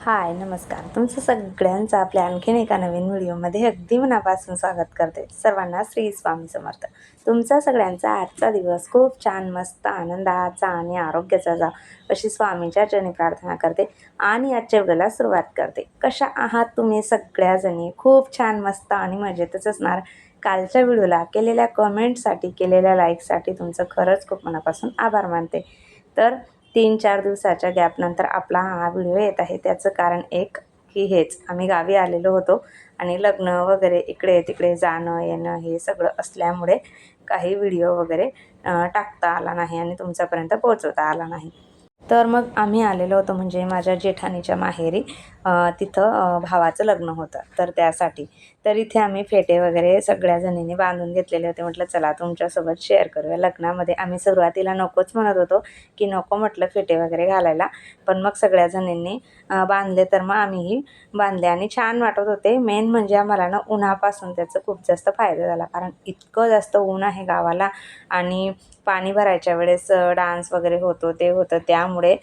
हाय, नमस्कार. तुमचं सगळ्यांचं आपल्या आणखीन एका नवीन व्हिडिओमध्ये अगदी मनापासून स्वागत करते. सर्वांना श्री स्वामी समर्थ. तुमचा सगळ्यांचा आजचा दिवस खूप छान, मस्त, आनंदाचा आणि आरोग्याचा जा अशी स्वामींच्या चरणी प्रार्थना करते आणि आजच्या व्हिडिओला सुरुवात करते. कशा आहात तुम्ही सगळ्याजणी? खूप छान, मस्त आणि मजेतच असणार. कालच्या व्हिडिओला केलेल्या कमेंटसाठी, केलेल्या लाईकसाठी तुमचं खरंच खूप मनापासून आभार मानते. तर 3-4 दिवसाच्या गॅपनंतर आपला हा व्हिडिओ येत आहे. त्याचं कारण एक की हेच, आम्ही गावी आलेलो होतो आणि लग्न वगैरे इकडे तिकडे जाणं येणं हे सगळं असल्यामुळे काही व्हिडिओ वगैरे टाकता आला नाही आणि तुमच्यापर्यंत पोहोचवता आला नाही. तर मग आम्ही आलेलो होतो म्हणजे माझ्या जेठानीच्या माहेरी. तिथं भावाचं लग्न होतं, तर त्यासाठी. तर इथे आम्ही फेटे वगैरे सगळ्या जणींनी बांधून घेतलेले होते. म्हटलं चला तुमच्यासोबत शेअर करूया. लग्नामध्ये आम्ही सुरुवातीला नकोच म्हणत होतो, की नको म्हटलं फेटे वगैरे घालायला. पण मग सगळ्या जणींनी बांधले, तर मग आम्हीही बांधले आणि छान वाटत होते. मेन म्हणजे आम्हाला ना उन्हापासून त्याचा खूप जास्त फायदा झाला, कारण इतकं जास्त ऊन आहे गावाला आणि पाणी भरायच्या वेळेस डान्स वगैरे होतो, ते होतं. त्यामुळे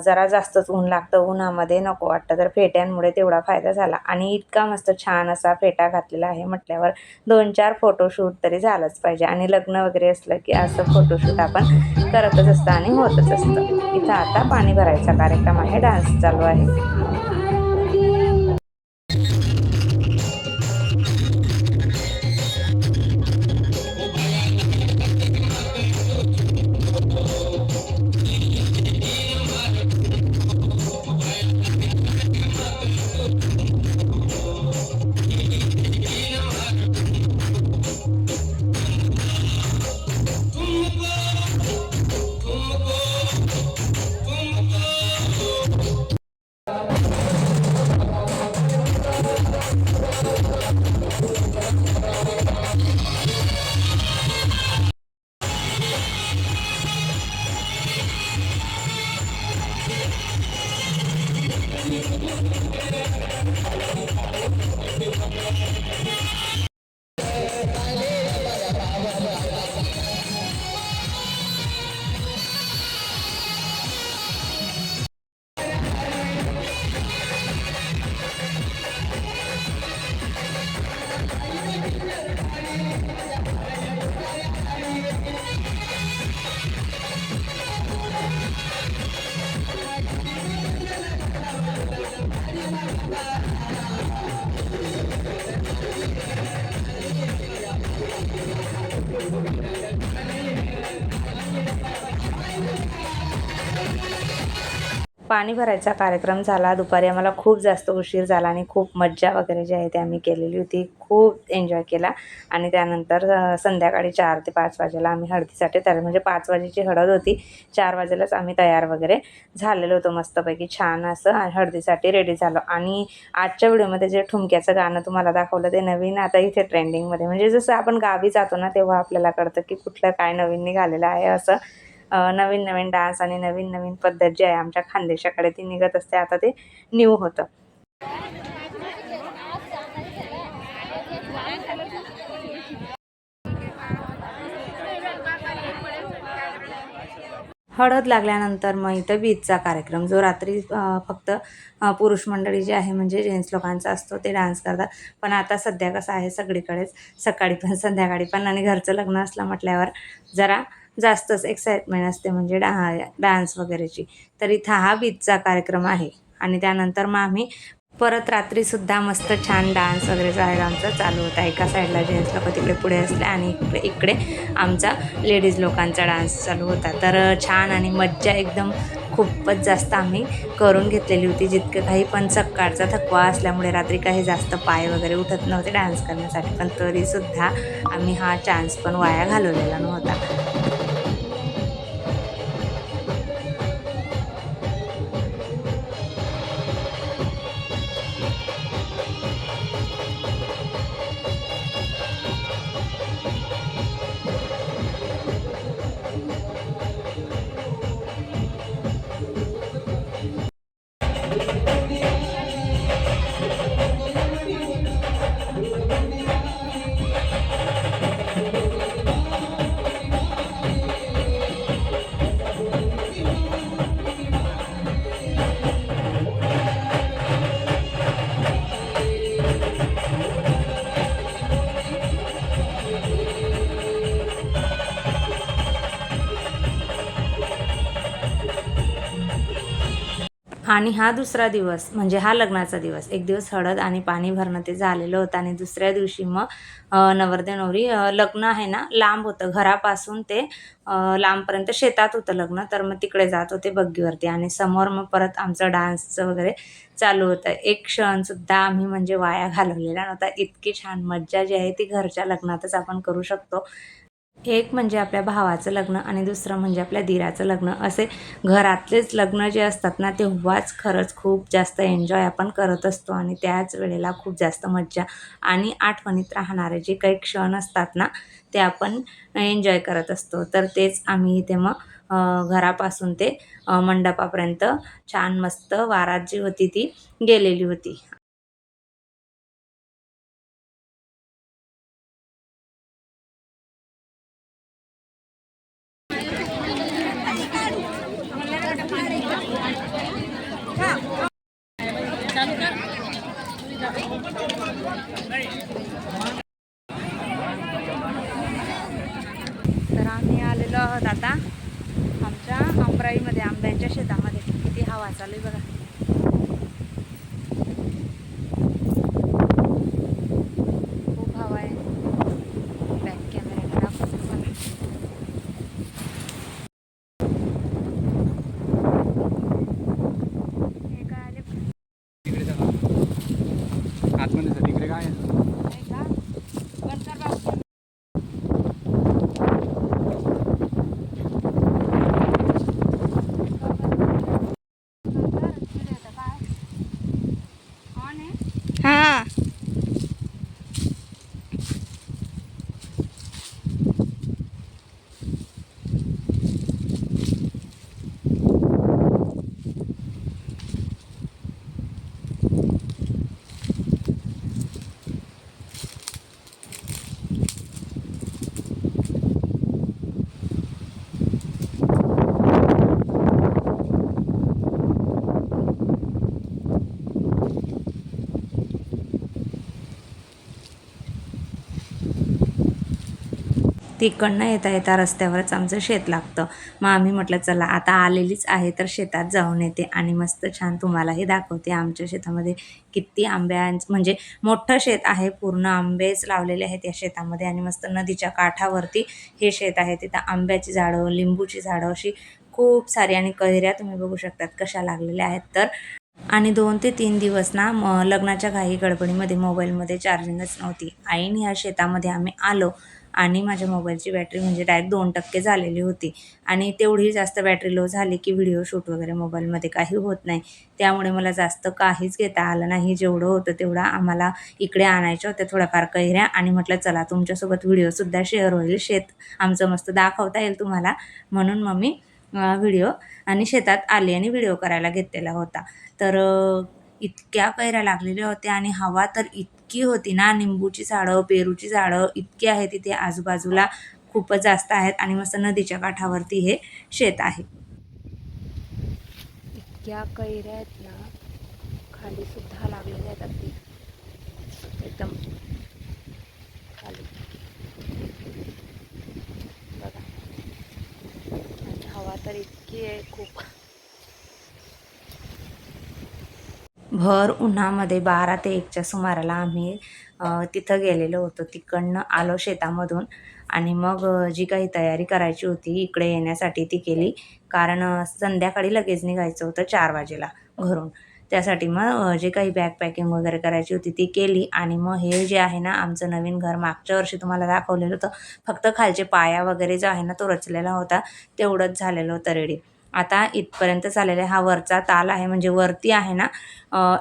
जरा जास्तच ऊन लागतं. उन्हामध्ये नको वाटतं. तर फेट्यांमुळे तेवढा फायदा झाला आणि इतका मस्त छान असा फेटा घातलेला आहे म्हटल्यावर 2-4 फोटोशूट तरी झालंच पाहिजे आणि लग्न वगैरे असलं की असं फोटोशूट आपण करतच असतं आणि होतच असतं. इथं आता पाणी भरायचा कार्यक्रम आहे, डान्स चालू आहे. पाणी भरायचा कार्यक्रम झाला. दुपारी आम्हाला खूप जास्त उशीर झाला आणि खूप मज्जा वगैरे जी आहे ती आम्ही केलेली होती. खूप एन्जॉय केला आणि त्यानंतर संध्याकाळी 4 ते 5 वाजेला आम्ही हळदीसाठी तयार, म्हणजे 5 वाजेची हळद होती, 4 वाजेलाच आम्ही तयार वगैरे झालेलो होतो. मस्तपैकी छान असं हळदीसाठी रेडी झालो. आणि आजच्या व्हिडिओमध्ये जे ठुमक्याचं गाणं तुम्हाला दाखवलं ते नवीन आता इथे ट्रेंडिंगमध्ये, म्हणजे जसं आपण गावी जातो ना तेव्हा आपल्याला कळतं की कुठलं काय नवीन निघालेलं आहे. असं नवीन नवीन डान्स आणि नवीन नवीन पद्धत जी आहे आमच्या खानदेशाकडे ती निघत असते. आता ते न्यू होतं. हळद लागल्यानंतर मग इथं बीचचा कार्यक्रम, जो रात्री फक्त पुरुष मंडळी जे आहे म्हणजे जेंट्स लोकांचा असतो, ते डान्स करतात. पण आता सध्या कसं आहे सगळीकडेच, सकाळी पण संध्याकाळी पण, आणि घरचं लग्न असलं म्हटल्यावर जरा जास्तच एक्साइटमेंट असते, म्हणजे डान्स वगैरेची. तर इथं हा बीचचा कार्यक्रम आहे आणि त्यानंतर मग आम्ही परत रात्रीसुद्धा मस्त छान डान्स वगैरे जो आहे आमचा चालू होता. एका साईडला जेंट्स लोक तिकडे पुढे असले आणि इकडे इकडे आमचा लेडीज लोकांचा डान्स चालू होता. तर छान आणि मज्जा एकदम खूपच जास्त आम्ही करून घेतलेली होती जितकं काही. पण सकाळचा थकवा असल्यामुळे रात्री काही जास्त पाय वगैरे उठत नव्हते डान्स करण्यासाठी, पण तरीसुद्धा आम्ही हा चान्स पण वाया घालवलेला नव्हता. आणि हा दुसरा दिवस म्हणजे हा लग्नाचा दिवस. एक दिवस हळद आणि पाणी भरणं ते झालेलं होतं आणि दुसऱ्या दिवशी मग नवरदेव नवरी लग्न आहे ना लांब होतं घरापासून ते लांबपर्यंत शेतात होतं लग्न. तर मग तिकडे जात होते बग्गीवरती आणि समोर मग परत आमचं डान्सचं वगैरे चालू होतं. एक क्षणसुद्धा आम्ही म्हणजे वाया घालवलेला नव्हता. इतकी छान मज्जा जी आहे ती घरच्या लग्नातच आपण करू शकतो. एक म्हणजे आपल्या भावाचं लग्न आणि दुसरं म्हणजे आपल्या दीराचं लग्न. असे घरातलेच लग्न जे असतात ना, तेव्हाच खरंच खूप जास्त एन्जॉय आपण करत असतो आणि त्याच वेळेला खूप जास्त मज्जा आणि आठवणीत राहणारे जे काही क्षण असतात ना, ते आपण एन्जॉय करत असतो. तर तेच आम्ही इथे मग घरापासून ते मंडपापर्यंत छान मस्त वारात जी होती ती गेलेली होती. तर आम्ही आलेलो आहोत आता आमच्या अमराईमध्ये आंब्यांच्या शेतामध्ये. किती हवा चालू आहे बघा. खूप हवा आहे. बॅक कॅमेऱ्याने दाखवते तुम्हाला. हे काय आले तिकडे जाणार आतमध्ये जा, तिकडे काय आहे? नाही का बंद कर बाबू. हां तिकडनं येता येता रस्त्यावरच आमचं शेत लागतं. मग आम्ही म्हटलं चला आता आलेलीच आहे तर शेतात जाऊन येते आणि मस्त छान तुम्हालाही दाखवते आमच्या शेतामध्ये किती म्हणजे मोठं शेत आहे. पूर्ण आंबेच लावलेले आहेत या शेतामध्ये आणि मस्त नदीच्या काठावरती हे शेत आहे. तिथं आंब्याची झाडं, लिंबूची झाडं अशी खूप सारी आणि कैऱ्या तुम्ही बघू शकतात कशा लागलेल्या आहेत तर. आणि 2 ते 3 दिवस ना लग्नाच्या घाई गडबडीमध्ये मोबाईलमध्ये चार्जिंगच नव्हती. ऐन ह्या शेतामध्ये आम्ही आलो आणि माझ्या मोबाईलची बॅटरी म्हणजे डायरेक्ट 2% झालेली होती आणि तेवढी जास्त बॅटरी लो झाली की व्हिडिओ शूट वगैरे मोबाईलमध्ये काही होत नाही. त्यामुळे मला जास्त काहीच घेता आलं नाही. जेवढं होतं तेवढं आम्हाला इकडे आणायच्या होत्या थोड्याफार कैऱ्या आणि म्हटलं चला तुमच्यासोबत व्हिडिओसुद्धा शेअर होईल. शेत आमचं मस्त दाखवता येईल तुम्हाला म्हणून मग मी व्हिडिओ आणि शेतात आली आणि व्हिडिओ करायला घेतलेला होता. तर इतक्या कैऱ्या लागलेल्या होत्या आणि हवा तर इतकी होती ना, निंबूची झाडं, पेरूची झाडं इतकी आहेत तिथे आजूबाजूला खूपच जास्त आहेत आणि मस्त नदीच्या काठावरती हे शेत आहे. इतक्या कैऱ्या आहेत ना, खाली सुद्धा लागलेल्या आहेत अगदी एकदम खाली बघा. आणि हवा तर इतकी आहे खूप. भर उन्हामध्ये 12 ते 1च्या सुमाराला आम्ही तिथं गेलेलो होतो. तिकडनं आलो शेतामधून आणि मग जी काही तयारी करायची होती इकडे येण्यासाठी ती केली. कारण संध्याकाळी लगेच निघायचं होतं 4 वाजेला घरून. त्यासाठी मग जे काही बॅग पॅकिंग वगैरे करायची होती ती केली आणि मग हे जे आहे ना आमचं नवीन घर मागच्या वर्षी तुम्हाला दाखवलेलं होतं. फक्त खालचे पाया वगैरे जो आहे ना तो रचलेला होता. तेवढंच झालेलं होतं रेडी. आता इथपर्यंत झालेला हा वरचा ताल आहे म्हणजे वरती आहे ना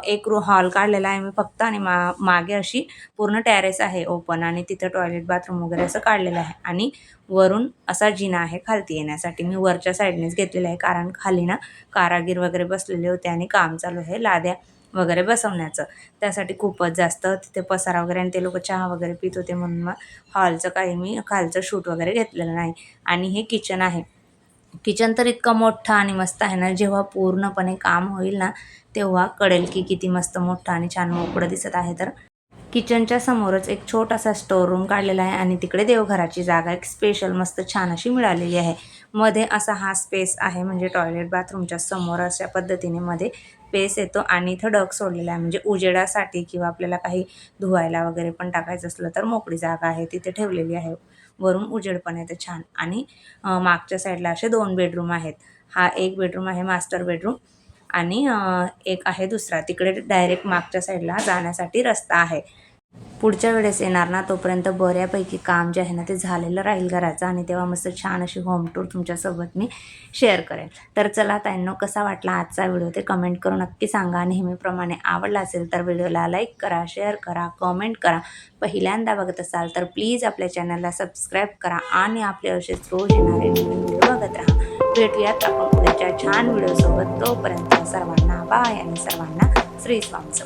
एक हॉल काढलेला आहे मी फक्त आणि मागे अशी पूर्ण टेरेस आहे ओपन आणि तिथं टॉयलेट बाथरूम वगैरे असं काढलेलं आहे आणि वरून असा जिना आहे खालती येण्यासाठी. मी वरच्या साईडनेच घेतलेला आहे कारण खाली ना कारागीर वगैरे बसलेले होते आणि काम चालू आहे लाद्या वगैरे बसवण्याचं. त्यासाठी खूपच जास्त तिथे पसारा वगैरे आणि ते लोकं चहा वगैरे पित होते म्हणून मग हॉलचं काही मी खालचं शूट वगैरे घेतलेलं नाही. आणि हे किचन आहे. किचन तर इतकं मोठं आणि मस्त आहे ना, जेव्हा पूर्णपणे काम होईल ना, तेव्हा कळेल की किती मस्त मोठं आणि छान मोकळं दिसत आहे तर. किचनच्या समोरच एक छोटासा स्टोर रूम काढलेला आहे आणि तिकडे देवघराची जागा एक स्पेशल मस्त छान अशी मिळालेली आहे. मध्ये असा हा स्पेस आहे म्हणजे टॉयलेट बाथरूमच्या समोर अशा पद्धतीने मध्ये स्पेस येतो आणि इथं डग सोडलेला आहे, म्हणजे उजेडासाठी किंवा आपल्याला काही धुवायला वगैरे पण टाकायचं असलं तर मोकळी जागा आहे तिथे ठेवलेली आहे. वरून उजेड पण येते छान. आणि मागच्या साईडला असे 2 बेडरूम आहेत. हा एक बेडरूम आहे मास्टर बेडरूम आणि एक आहे दुसरा. तिकडे डायरेक्ट मागच्या साईडला जाण्यासाठी रस्ता आहे. पुढच्या वेळेस येणार ना तोपर्यंत बऱ्यापैकी काम जे आहे ना ते झालेलं राहील घराचं आणि तेव्हा मस्त छान अशी होम टूर तुमच्यासोबत मी शेअर करेन. तर चला ताईंनो, कसा वाटला आजचा व्हिडिओ ते कमेंट करून नक्की सांगा. नेहमीप्रमाणे आवडला असेल तर व्हिडिओला लाईक करा, शेअर करा, कमेंट करा. पहिल्यांदा बघत असाल तर प्लीज आपल्या चॅनलला सबस्क्राईब करा आणि आपले असेच रोज येणारे नवीन व्हिडिओ बघत राहा. भेटूयात आपण उद्याच्या छान व्हिडिओसोबत. तोपर्यंत सर्वांना बाय आणि सर्वांना श्री स्वामी समर्थ.